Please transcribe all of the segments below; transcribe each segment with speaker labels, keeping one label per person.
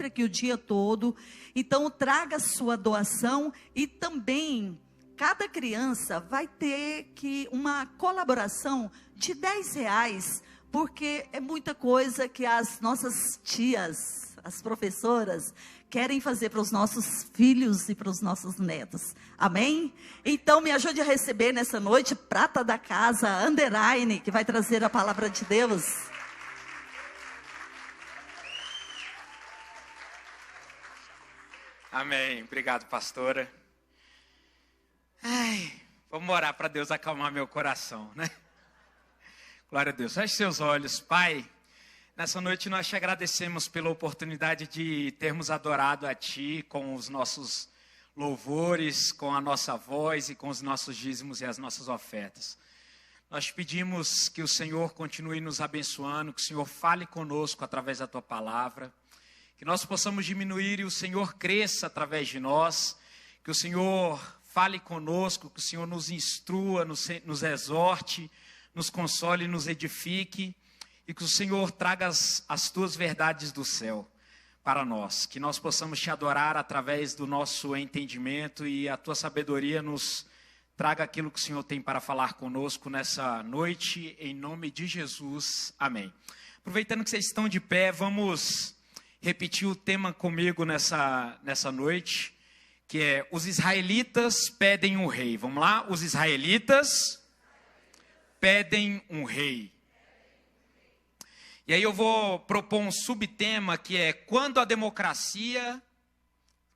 Speaker 1: sempre aqui o dia todo. Então traga sua doação e também cada criança vai ter uma colaboração de R$10, porque é muita coisa que as nossas tias, as professoras, querem fazer para os nossos filhos e para os nossos netos. Amém? Então me ajude a receber nessa noite prata da casa, Anderine, que vai trazer a palavra de Deus.
Speaker 2: Amém. Obrigado, pastora. Vamos orar para Deus acalmar meu coração, né? Glória a Deus. Feche seus olhos. Pai, nessa noite nós te agradecemos pela oportunidade de termos adorado a Ti com os nossos louvores, com a nossa voz e com os nossos dízimos e as nossas ofertas. Nós te pedimos que o Senhor continue nos abençoando, que o Senhor fale conosco através da Tua palavra, que nós possamos diminuir e o Senhor cresça através de nós, que o Senhor fale conosco, que o Senhor nos instrua, nos exorte, nos console, nos edifique, e que o Senhor traga as Tuas verdades do céu para nós, que nós possamos Te adorar através do nosso entendimento e a Tua sabedoria nos traga aquilo que o Senhor tem para falar conosco nessa noite, em nome de Jesus, amém. Aproveitando que vocês estão de pé, vamos repetir o tema comigo nessa noite, que é: os israelitas pedem um rei. Vamos lá? Os israelitas pedem um rei. E aí eu vou propor um subtema que é: quando a democracia,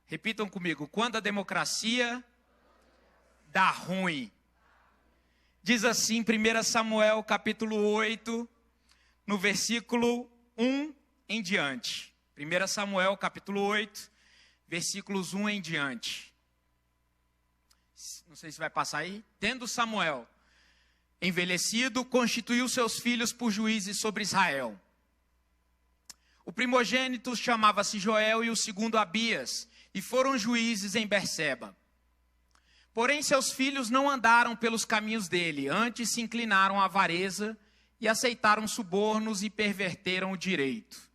Speaker 2: repitam comigo, quando a democracia dá ruim. Diz assim, 1 Samuel capítulo 8, no versículo 1 em diante. 1 Samuel capítulo 8, versículos 1 em diante. Não sei se vai passar aí. Tendo Samuel envelhecido, constituiu seus filhos por juízes sobre Israel. O primogênito chamava-se Joel e o segundo Abias, e foram juízes em Berseba. Porém seus filhos não andaram pelos caminhos dele, antes se inclinaram à avareza e aceitaram subornos e perverteram o direito.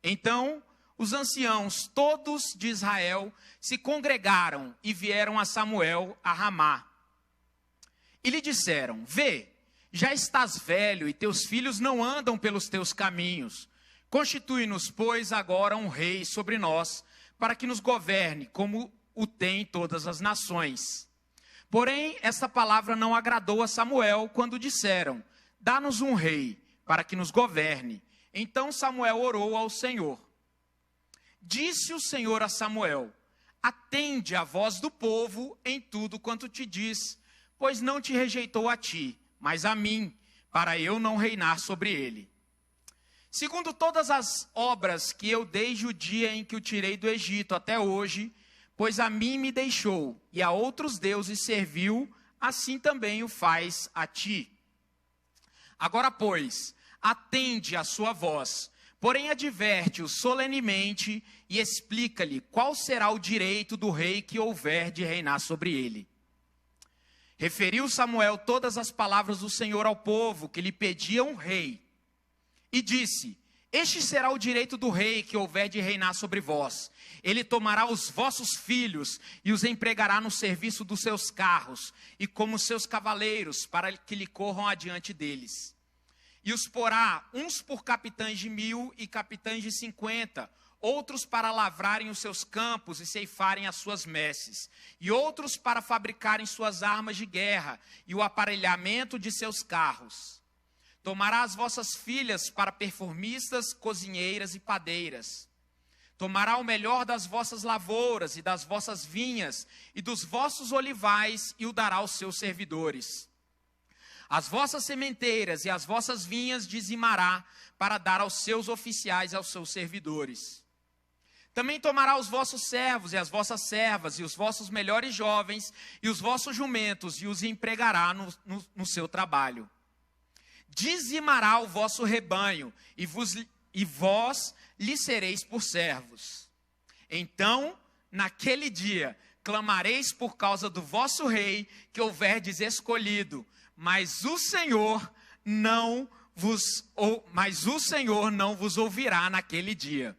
Speaker 2: Então os anciãos todos de Israel se congregaram e vieram a Samuel a Ramá. E lhe disseram: vê, já estás velho e teus filhos não andam pelos teus caminhos. Constitui-nos, pois, agora um rei sobre nós, para que nos governe, como o tem todas as nações. Porém, esta palavra não agradou a Samuel quando disseram: dá-nos um rei, para que nos governe. Então Samuel orou ao Senhor. Disse o Senhor a Samuel: atende a voz do povo em tudo quanto te diz, pois não te rejeitou a ti, mas a mim, para eu não reinar sobre ele. Segundo todas as obras que eu desde o dia em que o tirei do Egito até hoje, pois a mim me deixou e a outros deuses serviu, assim também o faz a ti. Agora, pois, atende a sua voz, porém adverte-o solenemente e explica-lhe qual será o direito do rei que houver de reinar sobre ele. Referiu Samuel todas as palavras do Senhor ao povo, que lhe pedia um rei. E disse: este será o direito do rei que houver de reinar sobre vós. Ele tomará os vossos filhos e os empregará no serviço dos seus carros, e como seus cavaleiros, para que lhe corram adiante deles. E os porá uns por capitães de 1000 e capitães de 50, outros para lavrarem os seus campos e ceifarem as suas messes, e outros para fabricarem suas armas de guerra e o aparelhamento de seus carros. Tomará as vossas filhas para perfumistas, cozinheiras e padeiras. Tomará o melhor das vossas lavouras e das vossas vinhas e dos vossos olivais e o dará aos seus servidores. As vossas sementeiras e as vossas vinhas dizimará para dar aos seus oficiais e aos seus servidores. Também tomará os vossos servos e as vossas servas e os vossos melhores jovens e os vossos jumentos e os empregará no seu trabalho. Dizimará o vosso rebanho e vós lhe sereis por servos. Então, naquele dia, clamareis por causa do vosso rei que houverdes escolhido, mas o Senhor não vos ouvirá naquele dia.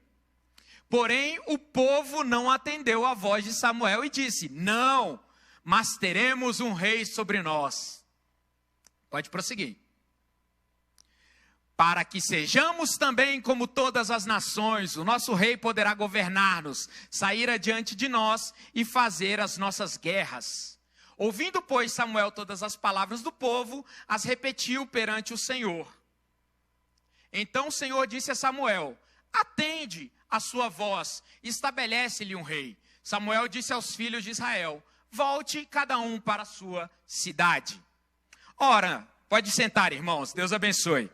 Speaker 2: Porém, o povo não atendeu à voz de Samuel e disse: não, mas teremos um rei sobre nós. Pode prosseguir. Para que sejamos também como todas as nações, o nosso rei poderá governar-nos, sair adiante de nós e fazer as nossas guerras. Ouvindo, pois, Samuel todas as palavras do povo, as repetiu perante o Senhor. Então o Senhor disse a Samuel: atende a sua voz, estabelece-lhe um rei. Samuel disse aos filhos de Israel: volte cada um para a sua cidade. Ora, pode sentar, irmãos, Deus abençoe.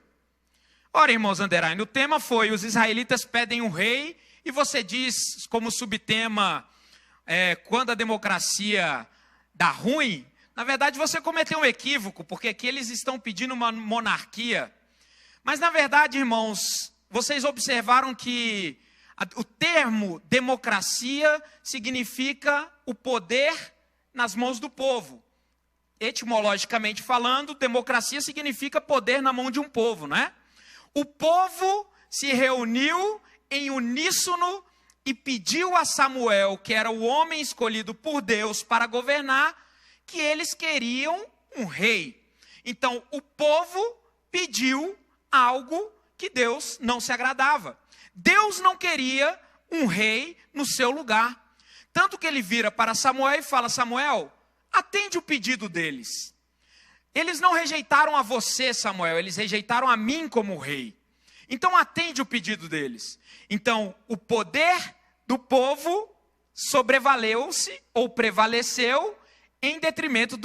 Speaker 2: Ora, irmãos Underline, o tema foi: os israelitas pedem um rei, e você diz como subtema, quando a democracia dá ruim. Na verdade, você cometeu um equívoco, porque aqui eles estão pedindo uma monarquia. Mas, na verdade, irmãos, vocês observaram que o termo democracia significa o poder nas mãos do povo. Etimologicamente falando, democracia significa poder na mão de um povo, não é? O povo se reuniu em uníssono e pediu a Samuel, que era o homem escolhido por Deus para governar, que eles queriam um rei. Então, o povo pediu algo que Deus não se agradava. Deus não queria um rei no seu lugar. Tanto que ele vira para Samuel e fala: Samuel, atende o pedido deles. Eles não rejeitaram a você, Samuel, eles rejeitaram a mim como rei. Então atende o pedido deles. Então o poder do povo sobrevaleu-se ou prevaleceu em detrimento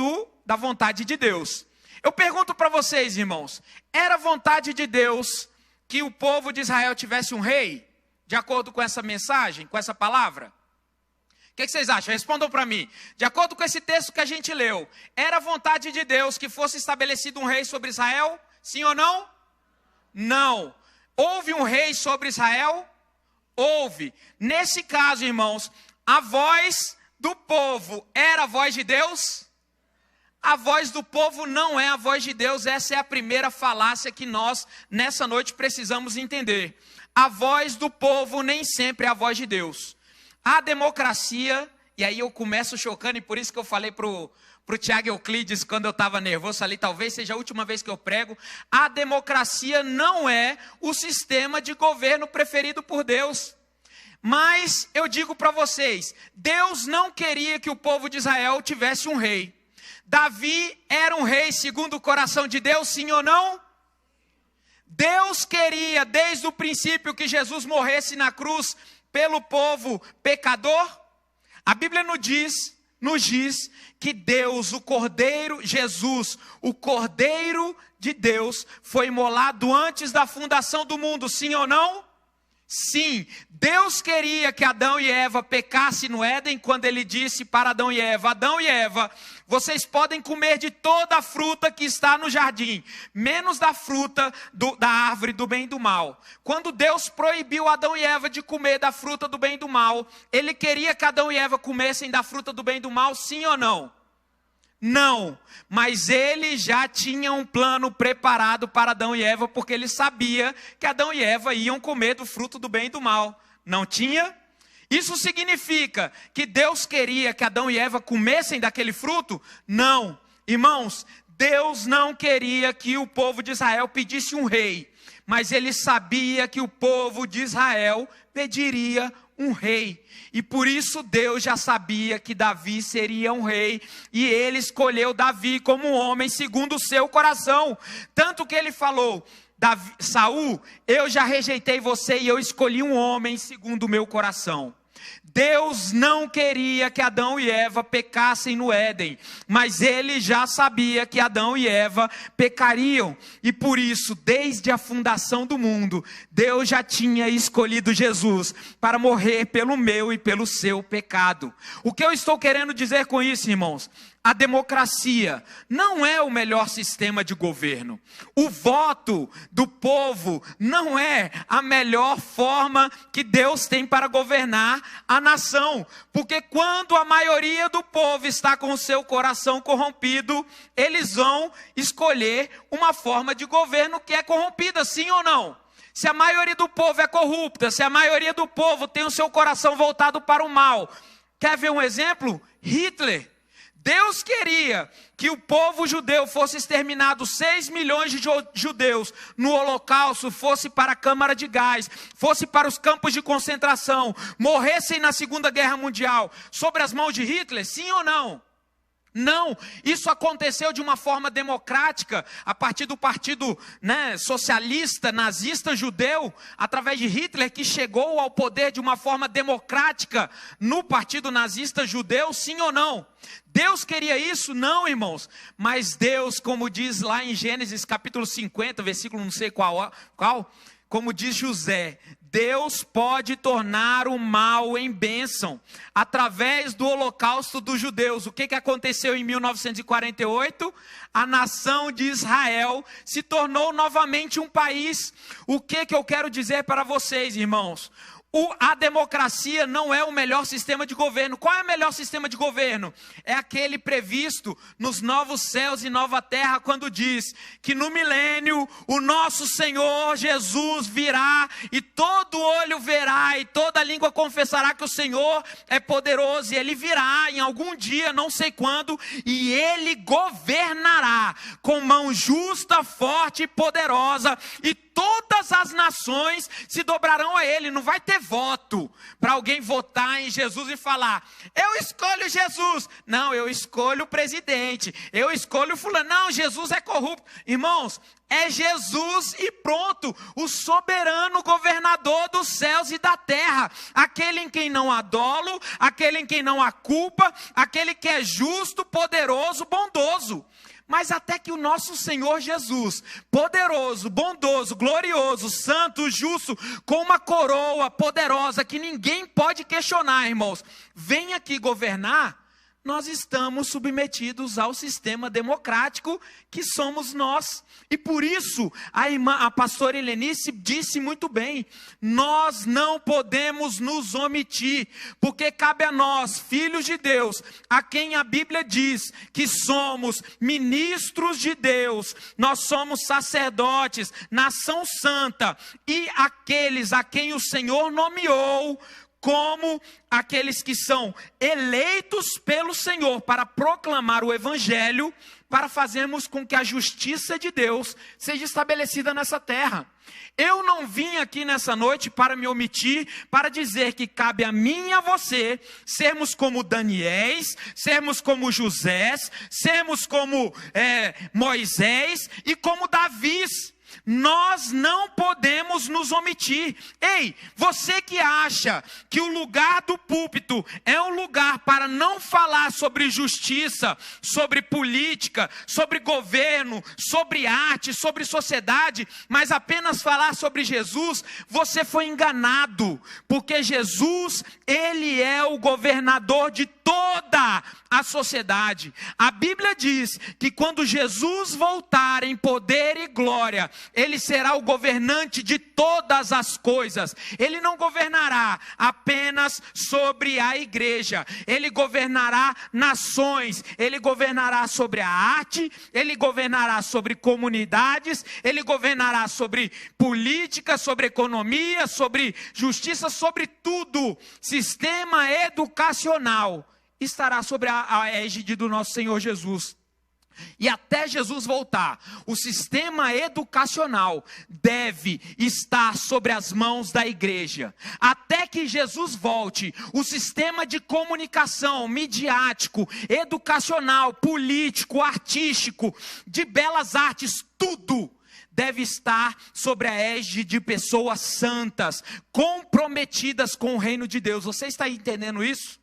Speaker 2: da vontade de Deus. Eu pergunto para vocês, irmãos, era vontade de Deus que o povo de Israel tivesse um rei? De acordo com essa mensagem, com essa palavra? O que vocês acham? Respondam para mim. De acordo com esse texto que a gente leu, era vontade de Deus que fosse estabelecido um rei sobre Israel? Sim ou não? Não. Houve um rei sobre Israel? Houve. Nesse caso, irmãos, a voz do povo era a voz de Deus? A voz do povo não é a voz de Deus. Essa é a primeira falácia que nós, nessa noite, precisamos entender. A voz do povo nem sempre é a voz de Deus. A democracia, e aí eu começo chocando, e por isso que eu falei pro Tiago Euclides, quando eu estava nervoso ali, talvez seja a última vez que eu prego, a democracia não é o sistema de governo preferido por Deus. Mas eu digo para vocês, Deus não queria que o povo de Israel tivesse um rei. Davi era um rei segundo o coração de Deus, sim ou não? Deus queria desde o princípio que Jesus morresse na cruz pelo povo pecador. A Bíblia nos diz que Deus, o Cordeiro, Jesus, o Cordeiro de Deus, foi imolado antes da fundação do mundo, sim ou não? Sim, Deus queria que Adão e Eva pecassem no Éden, quando ele disse para Adão e Eva, vocês podem comer de toda a fruta que está no jardim, menos da fruta da árvore do bem e do mal. Quando Deus proibiu Adão e Eva de comer da fruta do bem e do mal, ele queria que Adão e Eva comessem da fruta do bem e do mal, sim ou não? Não, mas ele já tinha um plano preparado para Adão e Eva, porque ele sabia que Adão e Eva iam comer do fruto do bem e do mal. Não tinha? Isso significa que Deus queria que Adão e Eva comessem daquele fruto? Não. Irmãos, Deus não queria que o povo de Israel pedisse um rei, mas ele sabia que o povo de Israel pediria um rei. E por isso Deus já sabia que Davi seria um rei, e ele escolheu Davi como um homem segundo o seu coração. Tanto que ele falou: Saul, eu já rejeitei você e eu escolhi um homem segundo o meu coração. Deus não queria que Adão e Eva pecassem no Éden, mas ele já sabia que Adão e Eva pecariam, e por isso, desde a fundação do mundo, Deus já tinha escolhido Jesus para morrer pelo meu e pelo seu pecado. O que eu estou querendo dizer com isso, irmãos? A democracia não é o melhor sistema de governo. O voto do povo não é a melhor forma que Deus tem para governar a nação. Porque quando a maioria do povo está com o seu coração corrompido, eles vão escolher uma forma de governo que é corrompida, sim ou não? se a maioria do povo é corrupta, se a maioria do povo tem o seu coração voltado para o mal. Quer ver um exemplo? Hitler. Deus queria que o povo judeu fosse exterminado, 6 milhões de judeus no Holocausto, fosse para a Câmara de Gás, fosse para os campos de concentração, morressem na Segunda Guerra Mundial, sobre as mãos de Hitler, sim ou não? Não, isso aconteceu de uma forma democrática, a partir do partido socialista, nazista, judeu, através de Hitler, que chegou ao poder de uma forma democrática no partido nazista judeu, sim ou não? Deus queria isso? Não, irmãos, mas Deus, como diz lá em Gênesis capítulo 50, versículo não sei qual, como diz José, Deus pode tornar o mal em bênção, através do holocausto dos judeus. O que aconteceu em 1948? A nação de Israel se tornou novamente um país. O que eu quero dizer para vocês, irmãos? A democracia não é o melhor sistema de governo. Qual é o melhor sistema de governo? É aquele previsto nos novos céus e nova terra, quando diz que no milênio o nosso Senhor Jesus virá e todo olho verá e toda língua confessará que o Senhor é poderoso, e Ele virá em algum dia, não sei quando, e Ele governará com mão justa, forte e poderosa, e todas as nações se dobrarão a Ele. Não vai ter voto para alguém votar em Jesus e falar, eu escolho Jesus. Não, eu escolho o presidente, eu escolho fulano. Não, Jesus é corrupto. Irmãos, é Jesus e pronto, o soberano governador dos céus e da terra, aquele em quem não há dolo, aquele em quem não há culpa, aquele que é justo, poderoso, bondoso. Mas até que o nosso Senhor Jesus, poderoso, bondoso, glorioso, santo, justo, com uma coroa poderosa que ninguém pode questionar, irmãos, vem aqui governar, nós estamos submetidos ao sistema democrático que somos nós. E por isso, a pastora Helenice disse muito bem, nós não podemos nos omitir, porque cabe a nós, filhos de Deus, a quem a Bíblia diz que somos ministros de Deus, nós somos sacerdotes, nação santa, e aqueles a quem o Senhor nomeou como aqueles que são eleitos pelo Senhor para proclamar o Evangelho, para fazermos com que a justiça de Deus seja estabelecida nessa terra. Eu não vim aqui nessa noite para me omitir, para dizer que cabe a mim e a você sermos como Daniéis, sermos como Josés, sermos como Moisés e como Davis. Nós não podemos nos omitir. Ei, você que acha que o lugar do púlpito é um lugar para não falar sobre justiça, sobre política, sobre governo, sobre arte, sobre sociedade, mas apenas falar sobre Jesus, você foi enganado, porque Jesus, Ele é o governador de toda a sociedade. A Bíblia diz que quando Jesus voltar em poder e glória, Ele será o governante de todas as coisas. Ele não governará apenas sobre a igreja, Ele governará nações, Ele governará sobre a arte, Ele governará sobre comunidades, Ele governará sobre política, sobre economia, sobre justiça, sobre tudo. Sistema educacional estará sobre a égide do nosso Senhor Jesus. E até Jesus voltar, o sistema educacional deve estar sobre as mãos da igreja. Até que Jesus volte, o sistema de comunicação, midiático, educacional, político, artístico, de belas artes, tudo deve estar sobre a égide de pessoas santas, comprometidas com o reino de Deus. Você está entendendo isso?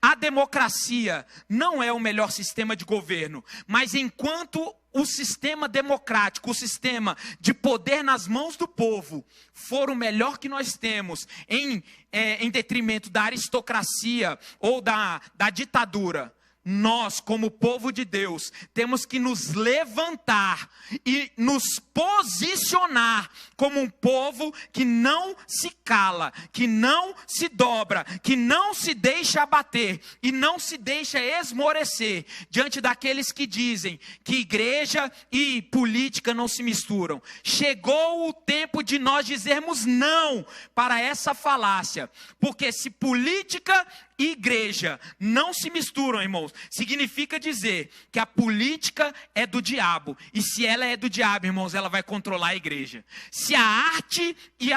Speaker 2: A democracia não é o melhor sistema de governo, mas enquanto o sistema democrático, o sistema de poder nas mãos do povo, for o melhor que nós temos, em detrimento da aristocracia ou da ditadura, nós, como povo de Deus, temos que nos levantar e nos posicionar como um povo que não se cala, que não se dobra, que não se deixa abater e não se deixa esmorecer diante daqueles que dizem que igreja e política não se misturam. Chegou o tempo de nós dizermos não para essa falácia, porque se política e igreja não se misturam, irmãos, significa dizer que a política é do diabo, e se ela é do diabo, irmãos, ela vai controlar a igreja. Se a arte e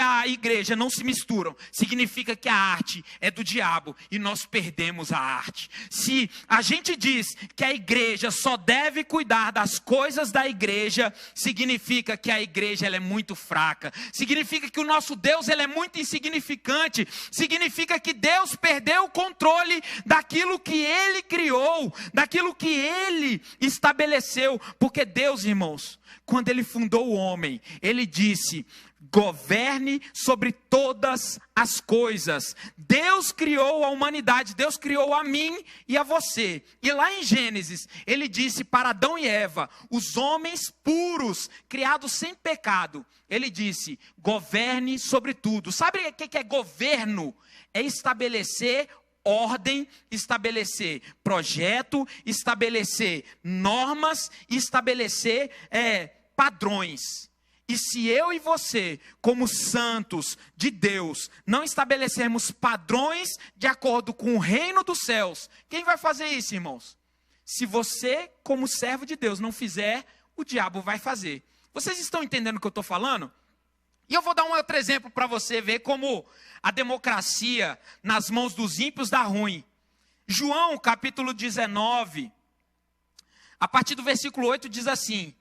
Speaker 2: a igreja não se misturam, significa que a arte é do diabo e nós perdemos a arte. Se a gente diz que a igreja só deve cuidar das coisas da igreja, significa que a igreja ela é muito fraca, significa que o nosso Deus ele é muito insignificante, significa que Deus perdeu o controle daquilo que Ele criou, daquilo que Ele estabeleceu, porque Deus, irmãos, quando Ele fundou o homem, Ele disse: governe sobre todas as coisas. Deus criou a humanidade, Deus criou a mim e a você. E lá em Gênesis, Ele disse para Adão e Eva, os homens puros, criados sem pecado, Ele disse: governe sobre tudo. Sabe o que é governo? É estabelecer ordem, estabelecer projeto, estabelecer normas, estabelecer padrões. E se eu e você, como santos de Deus, não estabelecermos padrões de acordo com o reino dos céus, quem vai fazer isso, irmãos? Se você, como servo de Deus, não fizer, o diabo vai fazer. Vocês estão entendendo o que eu estou falando? E eu vou dar um outro exemplo para você ver como a democracia nas mãos dos ímpios dá ruim. João, capítulo 19, a partir do versículo 8, diz assim: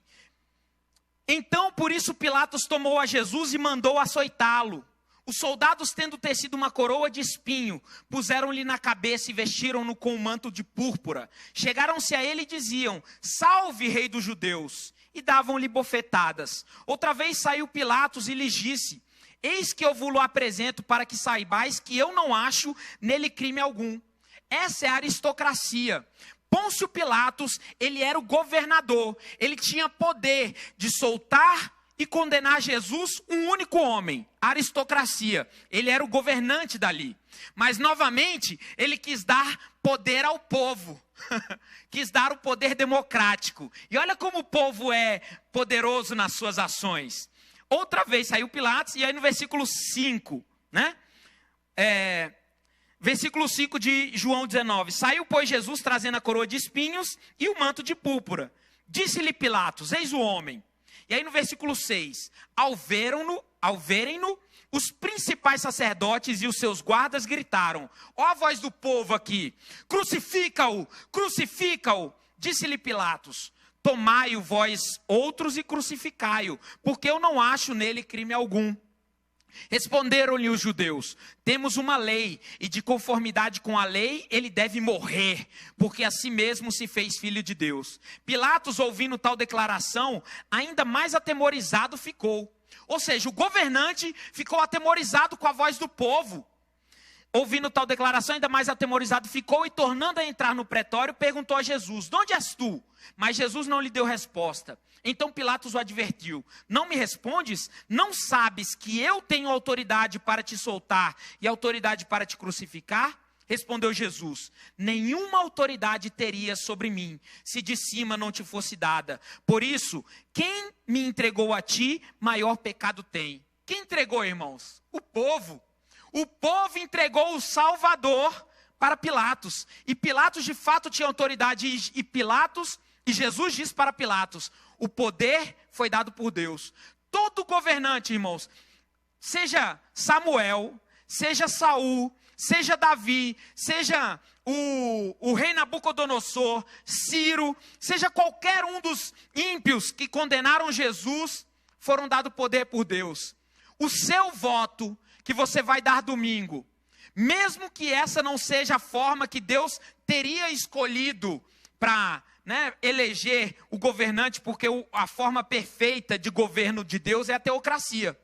Speaker 2: então, por isso, Pilatos tomou a Jesus e mandou açoitá-lo. Os soldados, tendo tecido uma coroa de espinho, puseram-lhe na cabeça e vestiram-no com um manto de púrpura. Chegaram-se a ele e diziam: salve, rei dos judeus! E davam-lhe bofetadas. Outra vez saiu Pilatos e lhes disse: eis que eu vos apresento para que saibais que eu não acho nele crime algum. Essa é a aristocracia. Pôncio Pilatos, ele era o governador, ele tinha poder de soltar e condenar Jesus, um único homem, a aristocracia. Ele era o governante dali. Mas novamente, ele quis dar poder ao povo. Quis dar o poder democrático. E olha como o povo é poderoso nas suas ações. Outra vez saiu Pilatos, e aí no versículo 5, né? Versículo 5 de João 19. Saiu, pois, Jesus trazendo a coroa de espinhos e o manto de púrpura. Disse-lhe Pilatos: eis o homem. E aí no versículo 6, ao verem-no, os principais sacerdotes e os seus guardas gritaram: ó a voz do povo aqui, crucifica-o, crucifica-o. Disse-lhe Pilatos: tomai-o vós outros e crucificai-o, porque eu não acho nele crime algum. Responderam-lhe os judeus: temos uma lei, e de conformidade com a lei ele deve morrer, porque a si mesmo se fez filho de Deus. Pilatos, ouvindo tal declaração, ainda mais atemorizado ficou. Ou seja, o governante ficou atemorizado com a voz do povo. Ouvindo tal declaração, ainda mais atemorizado ficou, e tornando a entrar no pretório, perguntou a Jesus: de onde és tu? Mas Jesus não lhe deu resposta. Então Pilatos o advertiu: não me respondes? Não sabes que eu tenho autoridade para te soltar e autoridade para te crucificar? Respondeu Jesus: nenhuma autoridade teria sobre mim, se de cima não te fosse dada. Por isso, quem me entregou a ti, maior pecado tem. Quem entregou, irmãos? O povo. O povo entregou o Salvador para Pilatos. E Pilatos de fato tinha autoridade. E Jesus disse para Pilatos: o poder foi dado por Deus. Todo governante, irmãos, seja Samuel, seja Saul, seja Davi, seja o rei Nabucodonosor, Ciro, seja qualquer um dos ímpios que condenaram Jesus, foram dados poder por Deus. O seu voto que você vai dar domingo, mesmo que essa não seja a forma que Deus teria escolhido para eleger o governante, porque a forma perfeita de governo de Deus é a teocracia.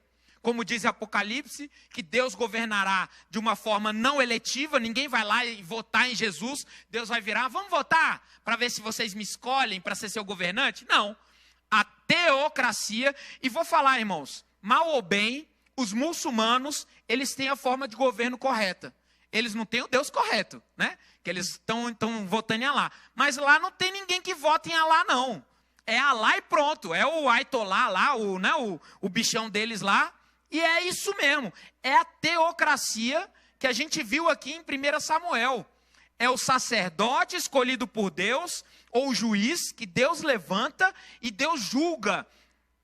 Speaker 2: como diz Apocalipse, que Deus governará de uma forma não eletiva, ninguém vai lá e votar em Jesus, Deus vai virar, vamos votar para ver se vocês me escolhem para ser seu governante? Não, a teocracia, e vou falar, irmãos, mal ou bem, os muçulmanos, eles têm a forma de governo correta. Eles não têm o Deus correto, né? Que eles estão votando em Alá. Mas lá não tem ninguém que vote em Alá, não. É Alá e pronto. É o Aitolá lá, o bichão deles lá. E é isso mesmo. É a teocracia que a gente viu aqui em 1 Samuel. É o sacerdote escolhido por Deus, ou o juiz que Deus levanta e Deus julga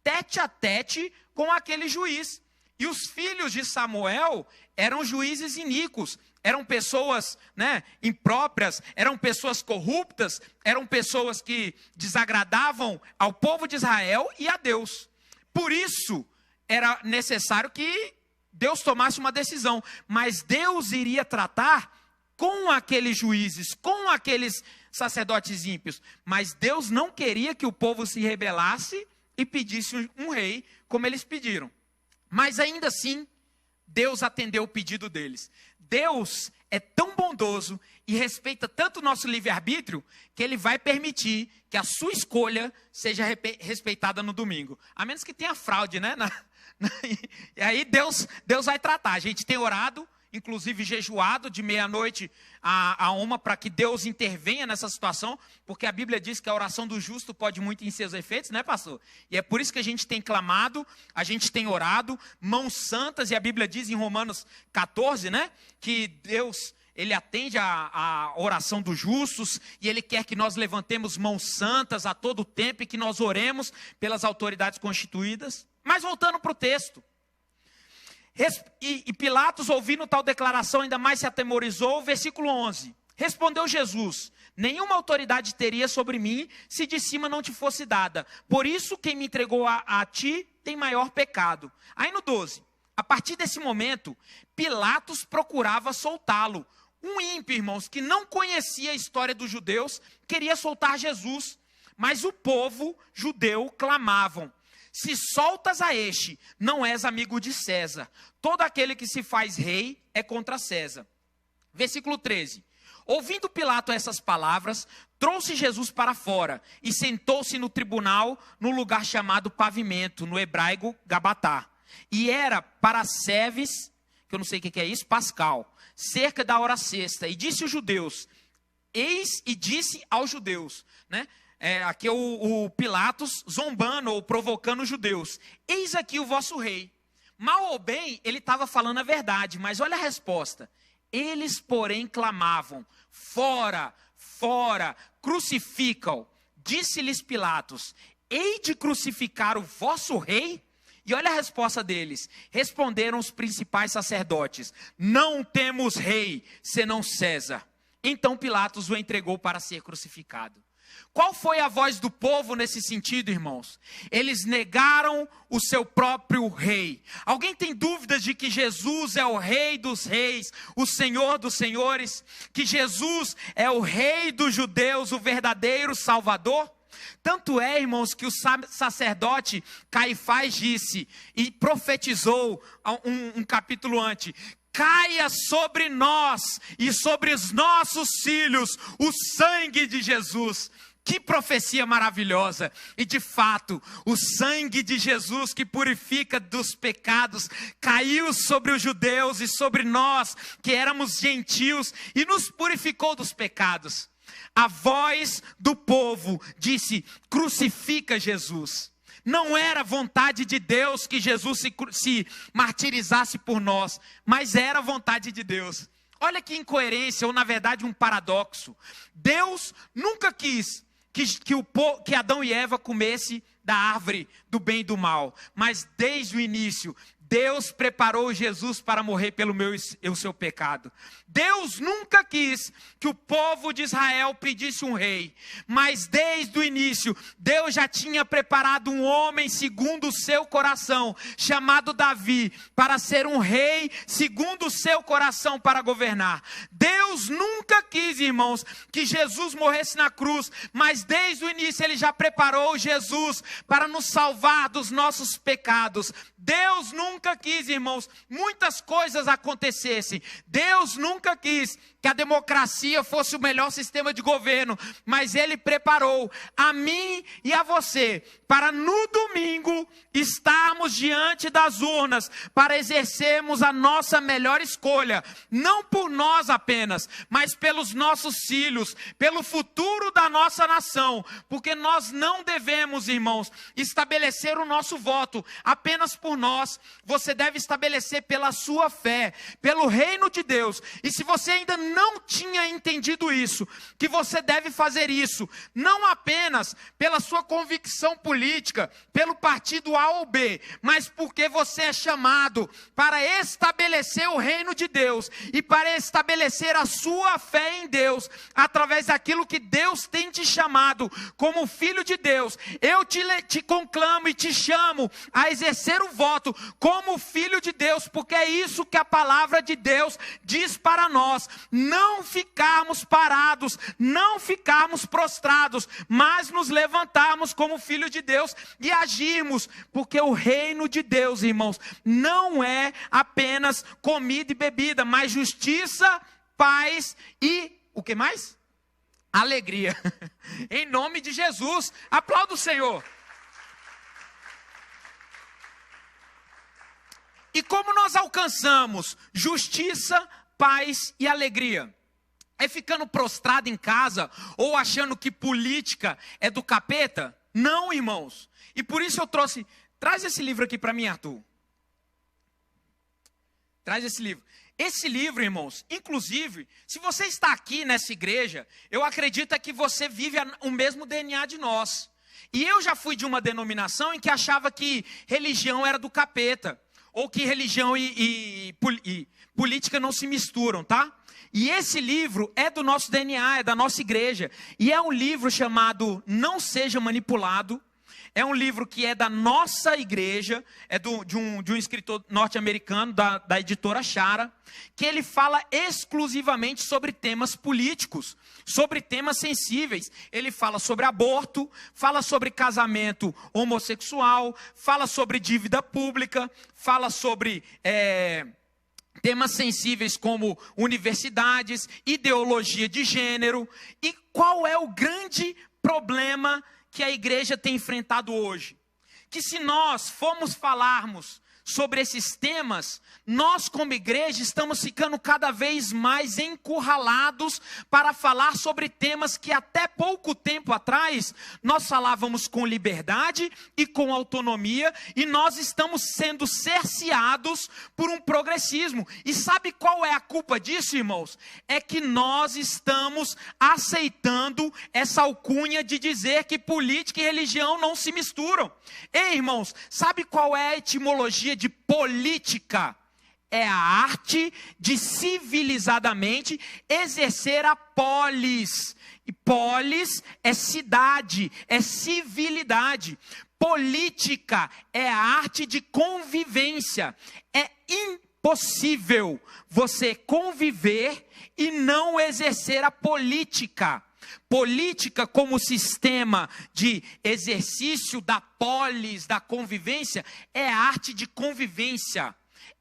Speaker 2: tete a tete com aquele juiz. E os filhos de Samuel eram juízes iníquos, eram pessoas, né, impróprias, eram pessoas corruptas, eram pessoas que desagradavam ao povo de Israel e a Deus. Por isso, era necessário que Deus tomasse uma decisão, mas Deus iria tratar com aqueles juízes, com aqueles sacerdotes ímpios, mas Deus não queria que o povo se rebelasse e pedisse um rei, como eles pediram. Mas ainda assim, Deus atendeu o pedido deles. Deus é tão bondoso e respeita tanto o nosso livre-arbítrio, que Ele vai permitir que a sua escolha seja respeitada no domingo. A menos que tenha fraude, né? E aí Deus vai tratar. A gente tem orado, inclusive jejuado de meia-noite a 1 para que Deus intervenha nessa situação, porque a Bíblia diz que a oração do justo pode muito em seus efeitos, né, pastor? E é por isso que a gente tem clamado, a gente tem orado, mãos santas, e a Bíblia diz em Romanos 14, né, que Deus, Ele atende a oração dos justos, e Ele quer que nós levantemos mãos santas a todo tempo, e que nós oremos pelas autoridades constituídas. Mas voltando para o texto, e Pilatos, ouvindo tal declaração, ainda mais se atemorizou. Versículo 11. Respondeu Jesus: nenhuma autoridade teria sobre mim, se de cima não te fosse dada. Por isso, quem me entregou a ti tem maior pecado. Aí no 12. A partir desse momento, Pilatos procurava soltá-lo. Um ímpio, irmãos, que não conhecia a história dos judeus, queria soltar Jesus. Mas o povo judeu clamavam: se soltas a este, não és amigo de César. Todo aquele que se faz rei é contra César. Versículo 13. Ouvindo Pilato essas palavras, trouxe Jesus para fora e sentou-se no tribunal, no lugar chamado Pavimento, no hebraico Gabatá. E era para Seves, que eu não sei o que é isso, Pascal, cerca da hora sexta. E disse aos judeus, disse aos judeus, né? Aqui é o Pilatos zombando ou provocando os judeus. Eis aqui o vosso rei. Mal ou bem, ele estava falando a verdade, mas olha a resposta. Eles, porém, clamavam: fora, fora, crucificam. Disse-lhes Pilatos: hei de crucificar o vosso rei? E olha a resposta deles. Responderam os principais sacerdotes: não temos rei, senão César. Então Pilatos o entregou para ser crucificado. Qual foi a voz do povo nesse sentido, irmãos? Eles negaram o seu próprio rei. Alguém tem dúvidas de que Jesus é o rei dos reis, o Senhor dos senhores? Que Jesus é o rei dos judeus, o verdadeiro Salvador? Tanto é, irmãos, que o sacerdote Caifás disse e profetizou um capítulo antes: caia sobre nós e sobre os nossos filhos o sangue de Jesus. Que profecia maravilhosa! E de fato, o sangue de Jesus que purifica dos pecados caiu sobre os judeus e sobre nós que éramos gentios e nos purificou dos pecados. A voz do povo disse: crucifica Jesus. Não era vontade de Deus que Jesus se martirizasse por nós, mas era vontade de Deus. Olha que incoerência, ou na verdade um paradoxo. Deus nunca quis que Adão e Eva comessem da árvore do bem e do mal, mas desde o início Deus preparou Jesus para morrer pelo meu e o seu pecado. Deus nunca quis que o povo de Israel pedisse um rei, mas desde o início, Deus já tinha preparado um homem segundo o seu coração, chamado Davi, para ser um rei segundo o seu coração para governar. Deus nunca quis, irmãos, que Jesus morresse na cruz, mas desde o início Ele já preparou Jesus para nos salvar dos nossos pecados. Deus nunca nunca quis, irmãos, muitas coisas acontecessem. Deus nunca quis que a democracia fosse o melhor sistema de governo, mas Ele preparou a mim e a você para no domingo estarmos diante das urnas, para exercermos a nossa melhor escolha, não por nós apenas, mas pelos nossos filhos, pelo futuro da nossa nação, porque nós não devemos, irmãos, estabelecer o nosso voto apenas por nós. Você deve estabelecer pela sua fé, pelo reino de Deus. E se você ainda não tinha entendido isso, que você deve fazer isso, não apenas pela sua convicção política, pelo partido A ou B, mas porque você é chamado para estabelecer o reino de Deus e para estabelecer a sua fé em Deus, através daquilo que Deus tem te chamado como filho de Deus. Eu te conclamo e te chamo a exercer o voto como filho de Deus, porque é isso que a palavra de Deus diz para nós. Não ficarmos parados, não ficarmos prostrados, mas nos levantarmos como filho de Deus e agirmos, porque o reino de Deus, irmãos, não é apenas comida e bebida, mas justiça, paz e o que mais? Alegria. Em nome de Jesus, aplauda o Senhor. E como nós alcançamos justiça, paz e alegria? É ficando prostrado em casa ou achando que política é do capeta? Não, irmãos. E por isso eu trouxe, traz esse livro aqui para mim, Arthur. Traz esse livro. Esse livro, irmãos, inclusive, se você está aqui nessa igreja, eu acredito que você vive o mesmo DNA de nós. E eu já fui de uma denominação em que achava que religião era do capeta, ou que religião e política não se misturam, tá? E esse livro é do nosso DNA, é da nossa igreja. E é um livro chamado Não Seja Manipulado. É um livro que é da nossa igreja, é de um escritor norte-americano, da editora Chara, que ele fala exclusivamente sobre temas políticos, sobre temas sensíveis. Ele fala sobre aborto, fala sobre casamento homossexual, fala sobre dívida pública, fala sobre temas sensíveis como universidades, ideologia de gênero. E qual é o grande problema que a igreja tem enfrentado hoje? Que se nós formos falarmos sobre esses temas, nós como igreja estamos ficando cada vez mais encurralados para falar sobre temas que até pouco tempo atrás nós falávamos com liberdade e com autonomia, e nós estamos sendo cerceados por um progressismo. E sabe qual é a culpa disso, irmãos? É que nós estamos aceitando essa alcunha de dizer que política e religião não se misturam. Ei, irmãos, sabe qual é a etimologia de política? É a arte de civilizadamente exercer a polis. E polis é cidade, é civilidade. Política é a arte de convivência. É impossível você conviver e não exercer a política. Política como sistema de exercício da polis, da convivência, é a arte de convivência.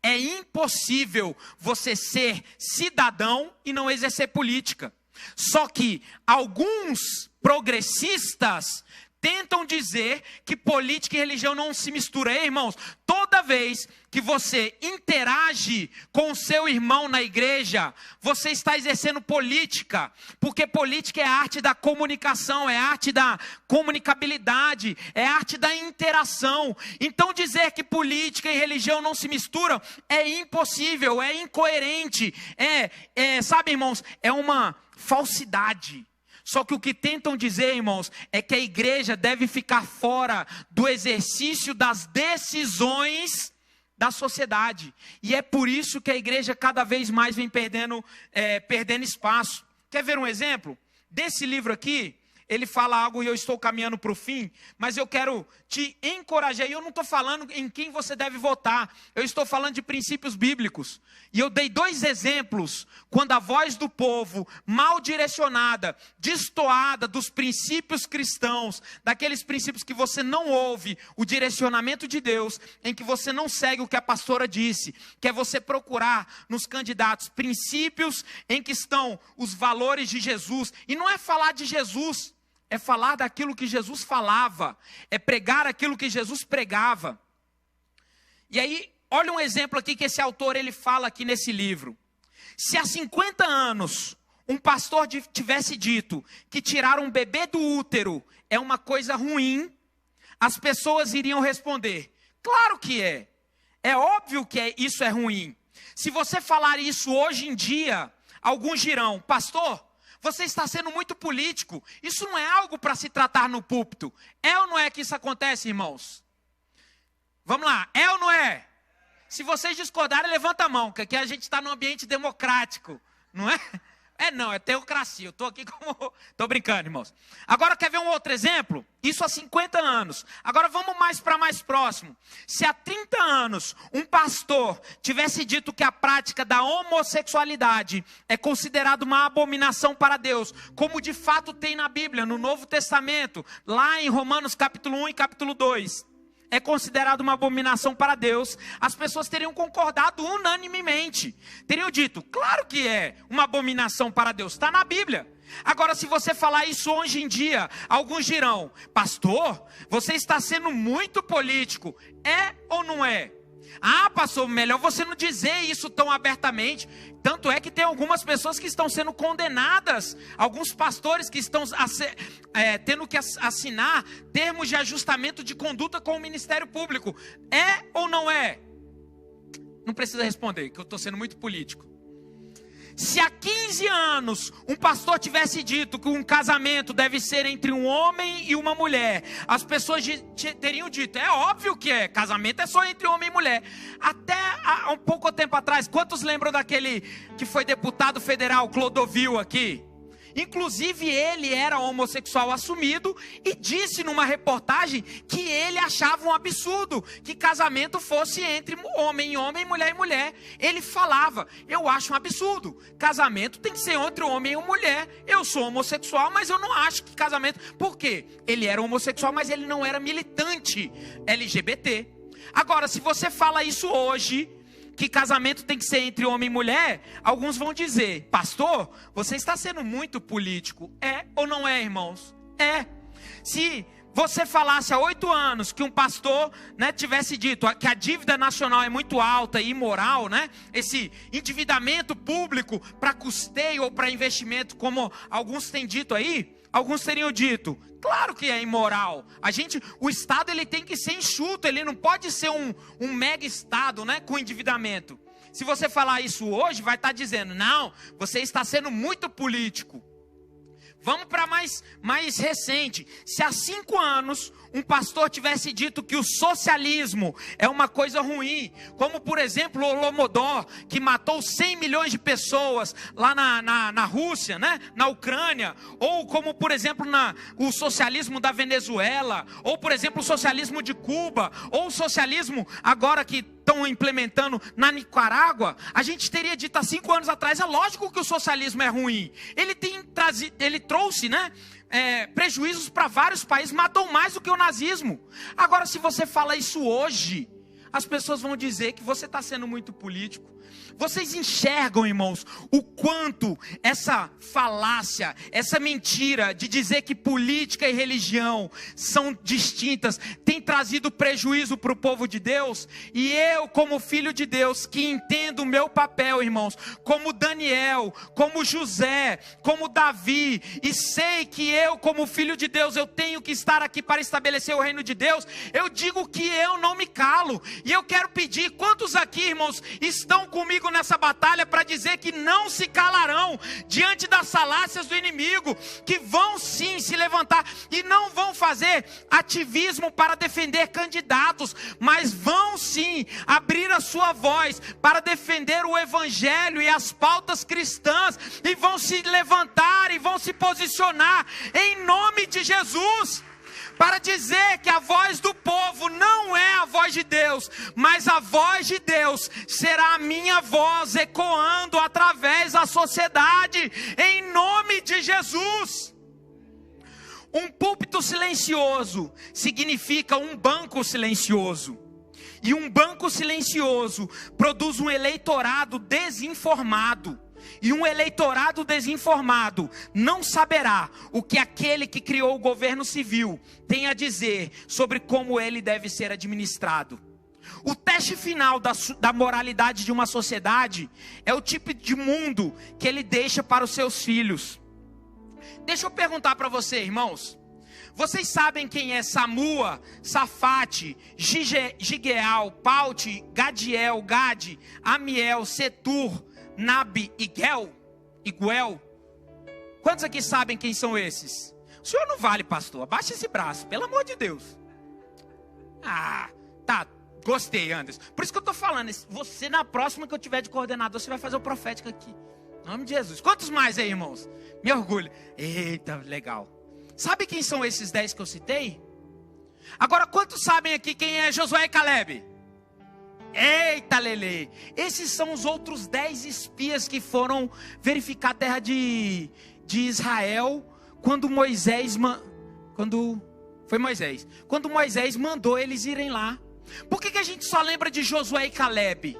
Speaker 2: É impossível você ser cidadão e não exercer política. Só que alguns progressistas tentam dizer que política e religião não se misturam. Ei, irmãos, toda vez que você interage com o seu irmão na igreja, você está exercendo política, porque política é a arte da comunicação, é a arte da comunicabilidade, é a arte da interação. Então dizer que política e religião não se misturam é impossível, é incoerente, sabe, irmãos, é uma falsidade. Só que o que tentam dizer, irmãos, é que a igreja deve ficar fora do exercício das decisões da sociedade. E é por isso que a igreja cada vez mais vem perdendo espaço. Quer ver um exemplo? Desse livro aqui, ele fala algo e eu estou caminhando para o fim, mas eu quero te encorajar. E eu não estou falando em quem você deve votar, eu estou falando de princípios bíblicos. E eu dei 2 exemplos, quando a voz do povo, mal direcionada, destoada dos princípios cristãos, daqueles princípios que você não ouve o direcionamento de Deus, em que você não segue o que a pastora disse, que é você procurar nos candidatos princípios em que estão os valores de Jesus. E não é falar de Jesus, é falar daquilo que Jesus falava, é pregar aquilo que Jesus pregava. E aí, olha um exemplo aqui que esse autor ele fala aqui nesse livro. Se há 50 anos um pastor tivesse dito que tirar um bebê do útero é uma coisa ruim, as pessoas iriam responder: claro que é. É óbvio que isso é ruim. Se você falar isso hoje em dia, alguns dirão: pastor, você está sendo muito político. Isso não é algo para se tratar no púlpito. É ou não é que isso acontece, irmãos? Vamos lá, é ou não é? Se vocês discordarem, levanta a mão, que aqui a gente está num ambiente democrático, não é? Não, é teocracia, eu estou aqui como... Estou brincando, irmãos. Agora, quer ver um outro exemplo? Isso há 50 anos. Agora vamos mais próximo. Se há 30 anos um pastor tivesse dito que a prática da homossexualidade é considerada uma abominação para Deus, como de fato tem na Bíblia, no Novo Testamento, lá em Romanos capítulo 1 e capítulo 2, é considerado uma abominação para Deus, as pessoas teriam concordado unanimemente. Teriam dito: claro que é uma abominação para Deus, está na Bíblia. Agora, se você falar isso hoje em dia, alguns dirão: pastor, você está sendo muito político. É ou não é? Ah, pastor, melhor você não dizer isso tão abertamente. Tanto é que tem algumas pessoas que estão sendo condenadas, alguns pastores que estão tendo que assinar termos de ajustamento de conduta com o Ministério Público. É ou não é? Não precisa responder, que eu estou sendo muito político. Se há 15 anos um pastor tivesse dito que um casamento deve ser entre um homem e uma mulher, as pessoas teriam dito: é óbvio que é, casamento é só entre homem e mulher. Até há um pouco tempo atrás, quantos lembram daquele que foi deputado federal, Clodovil, aqui? Inclusive ele era homossexual assumido e disse numa reportagem que ele achava um absurdo que casamento fosse entre homem e homem, mulher e mulher. Ele falava: eu acho um absurdo, casamento tem que ser entre homem e mulher. Eu sou homossexual, mas eu não acho que casamento... Por quê? Ele era homossexual, mas ele não era militante LGBT. Agora, se você fala isso hoje, que casamento tem que ser entre homem e mulher, alguns vão dizer: pastor, você está sendo muito político. É ou não é, irmãos? É. Se você falasse há 8 anos que um pastor, tivesse dito que a dívida nacional é muito alta e imoral, esse endividamento público para custeio ou para investimento, como alguns têm dito aí, alguns teriam dito: claro que é imoral. O Estado ele tem que ser enxuto, ele não pode ser um mega Estado, com endividamento. Se você falar isso hoje, vai estar dizendo: não, você está sendo muito político. Vamos para mais recente. Se há 5 anos um pastor tivesse dito que o socialismo é uma coisa ruim, como por exemplo o Holodomor, que matou 100 milhões de pessoas lá na Rússia, na Ucrânia, ou como por exemplo o socialismo da Venezuela, ou por exemplo o socialismo de Cuba, ou o socialismo agora que estão implementando na Nicarágua, a gente teria dito há 5 anos atrás: é lógico que o socialismo é ruim. Ele trouxe, prejuízos para vários países, matou mais do que o nazismo. Agora, se você fala isso hoje, as pessoas vão dizer que você está sendo muito político. Vocês enxergam, irmãos, o quanto essa falácia, essa mentira de dizer que política e religião são distintas, tem trazido prejuízo para o povo de Deus? E eu, como filho de Deus, que entendo o meu papel, irmãos, como Daniel, como José, como Davi, e sei que eu, como filho de Deus, eu tenho que estar aqui para estabelecer o reino de Deus, eu digo que eu não me calo. E eu quero pedir: quantos aqui, irmãos, estão comigo nessa batalha para dizer que não se calarão diante das falácias do inimigo, que vão sim se levantar e não vão fazer ativismo para defender candidatos, mas vão sim abrir a sua voz para defender o evangelho e as pautas cristãs, e vão se levantar levantar e vão se posicionar em nome de Jesus, para dizer que a voz do povo não é a voz de Deus, mas a voz de Deus será a minha voz ecoando através da sociedade, em nome de Jesus. Um púlpito silencioso significa um banco silencioso. E um banco silencioso produz um eleitorado desinformado. E um eleitorado desinformado não saberá o que aquele que criou o governo civil tem a dizer sobre como ele deve ser administrado. O teste final da moralidade de uma sociedade é o tipo de mundo que ele deixa para os seus filhos. Deixa eu perguntar para vocês, irmãos. Vocês sabem quem é Samua, Safate, Gigeal, Paute, Gadiel, Gade, Amiel, Setur, Nabi e Iguel? Quantos aqui sabem quem são esses? O senhor não vale, pastor. Abaixa esse braço, pelo amor de Deus. Ah, tá. Gostei, Anderson. Por isso que eu estou falando. Você, na próxima que eu tiver de coordenador, você vai fazer o profético aqui. Em nome de Jesus. Quantos mais aí, irmãos? Me orgulho. Eita, legal. Sabe quem são esses 10 que eu citei? Agora, quantos sabem aqui quem é Josué e Calebe? Eita, Lele. Esses são os outros 10 espias que foram verificar a terra de Israel quando Moisés mandou eles irem lá. Por que a gente só lembra de Josué e Calebe?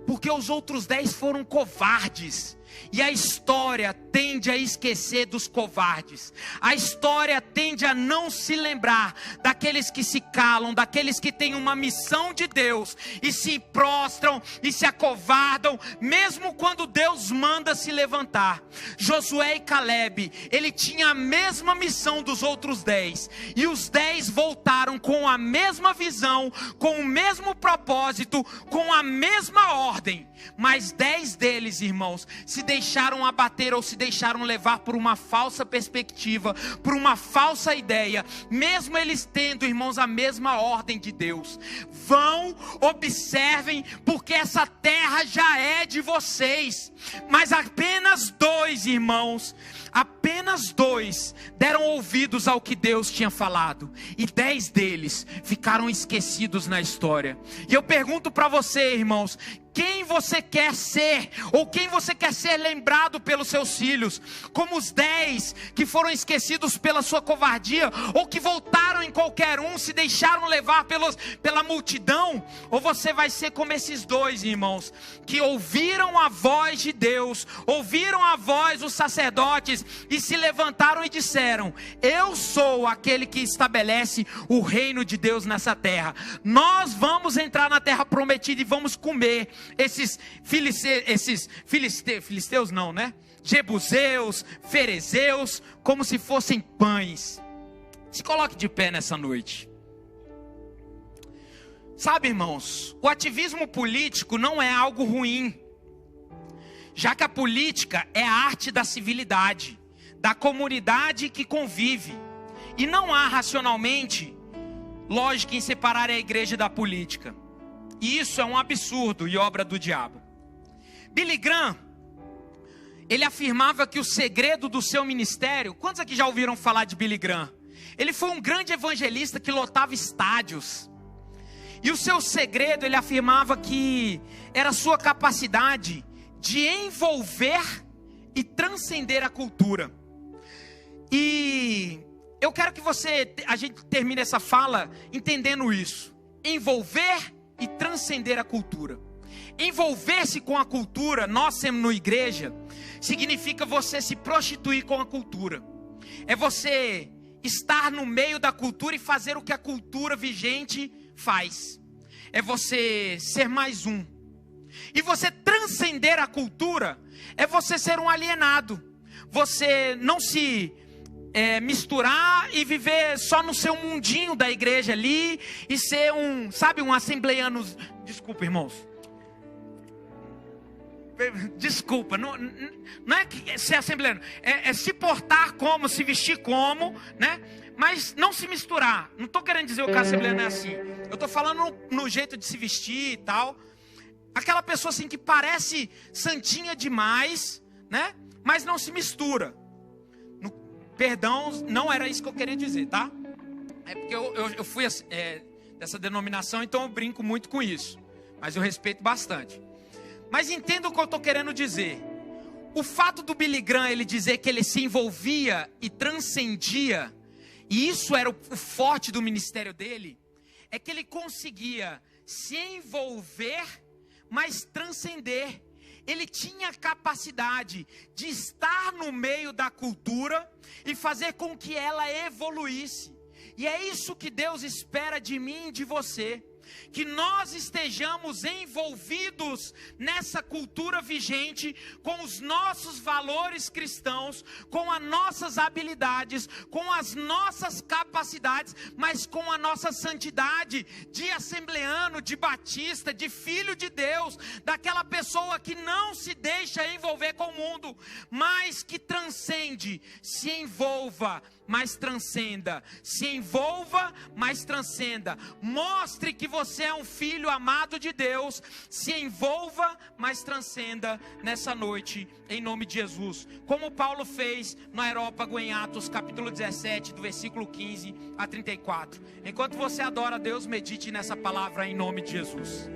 Speaker 2: Porque os outros 10 foram covardes. E a história tende a esquecer dos covardes. A história tende a não se lembrar daqueles que se calam, daqueles que têm uma missão de Deus e se prostram e se acovardam, mesmo quando Deus manda se levantar. Josué e Calebe, ele tinha a mesma missão dos outros 10. E os 10 voltaram com a mesma visão, com o mesmo propósito, com a mesma ordem. Mas 10 deles, irmãos, se deixaram abater ou se deixaram levar por uma falsa perspectiva, por uma falsa ideia, mesmo eles tendo, irmãos, a mesma ordem de Deus. Vão, observem, porque essa terra já é de vocês. Mas apenas 2, irmãos, apenas 2 deram ouvidos ao que Deus tinha falado, e 10 deles ficaram esquecidos na história. E eu pergunto para você, irmãos, quem você quer ser, ou quem você quer ser lembrado pelos seus filhos, como os 10 que foram esquecidos pela sua covardia, ou que voltaram em qualquer um, se deixaram levar pela multidão? Ou você vai ser como esses 2, irmãos, que ouviram a voz de Deus, ouviram a voz dos sacerdotes, e se levantaram e disseram: eu sou aquele que estabelece o reino de Deus nessa terra. Nós vamos entrar na terra prometida e vamos comer esses filisteus não, né? Jebuseus, ferezeus, como se fossem pães. Se coloque de pé nessa noite. Sabe, irmãos, o ativismo político não é algo ruim, já que a política é a arte da civilidade, da comunidade que convive, e não há racionalmente lógica em separar a igreja da política. E isso é um absurdo e obra do diabo. Billy Graham, ele afirmava que o segredo do seu ministério... Quantos aqui já ouviram falar de Billy Graham? Ele foi um grande evangelista que lotava estádios. E o seu segredo, ele afirmava que era a sua capacidade de envolver e transcender a cultura. E eu quero que a gente termine essa fala entendendo isso. Envolver e transcender a cultura. Envolver-se com a cultura, nós sendo no igreja, significa você se prostituir com a cultura. É você estar no meio da cultura e fazer o que a cultura vigente faz. É você ser mais um. E você transcender a cultura é você ser um alienado. Você não se misturar e viver só no seu mundinho da igreja ali e ser um assembleiano. Desculpa, irmãos. Desculpa, não é ser assembleiano, é se portar como, se vestir como, né? Mas não se misturar. Não estou querendo dizer que o assembleiano é assim. Eu estou falando no jeito de se vestir e tal. Aquela pessoa assim que parece santinha demais, né? Mas não se mistura. Perdão, não era isso que eu queria dizer, tá? É porque eu fui dessa denominação, então eu brinco muito com isso. Mas eu respeito bastante. Mas entenda o que eu estou querendo dizer. O fato do Billy Graham ele dizer que ele se envolvia e transcendia, e isso era o forte do ministério dele, é que ele conseguia se envolver, mas transcender. Ele tinha a capacidade de estar no meio da cultura e fazer com que ela evoluísse. E é isso que Deus espera de mim e de você. Que nós estejamos envolvidos nessa cultura vigente, com os nossos valores cristãos, com as nossas habilidades, com as nossas capacidades, mas com a nossa santidade de assembleano, de batista, de filho de Deus, daquela pessoa que não se deixa envolver com o mundo, mas que transcende, se envolva, mas transcenda, se envolva, mas transcenda. Mostre que você é um filho amado de Deus. Se envolva, mas transcenda nessa noite, em nome de Jesus. Como Paulo fez no Areópago em Atos, capítulo 17, do versículo 15 a 34. Enquanto você adora a Deus, medite nessa palavra em nome de Jesus.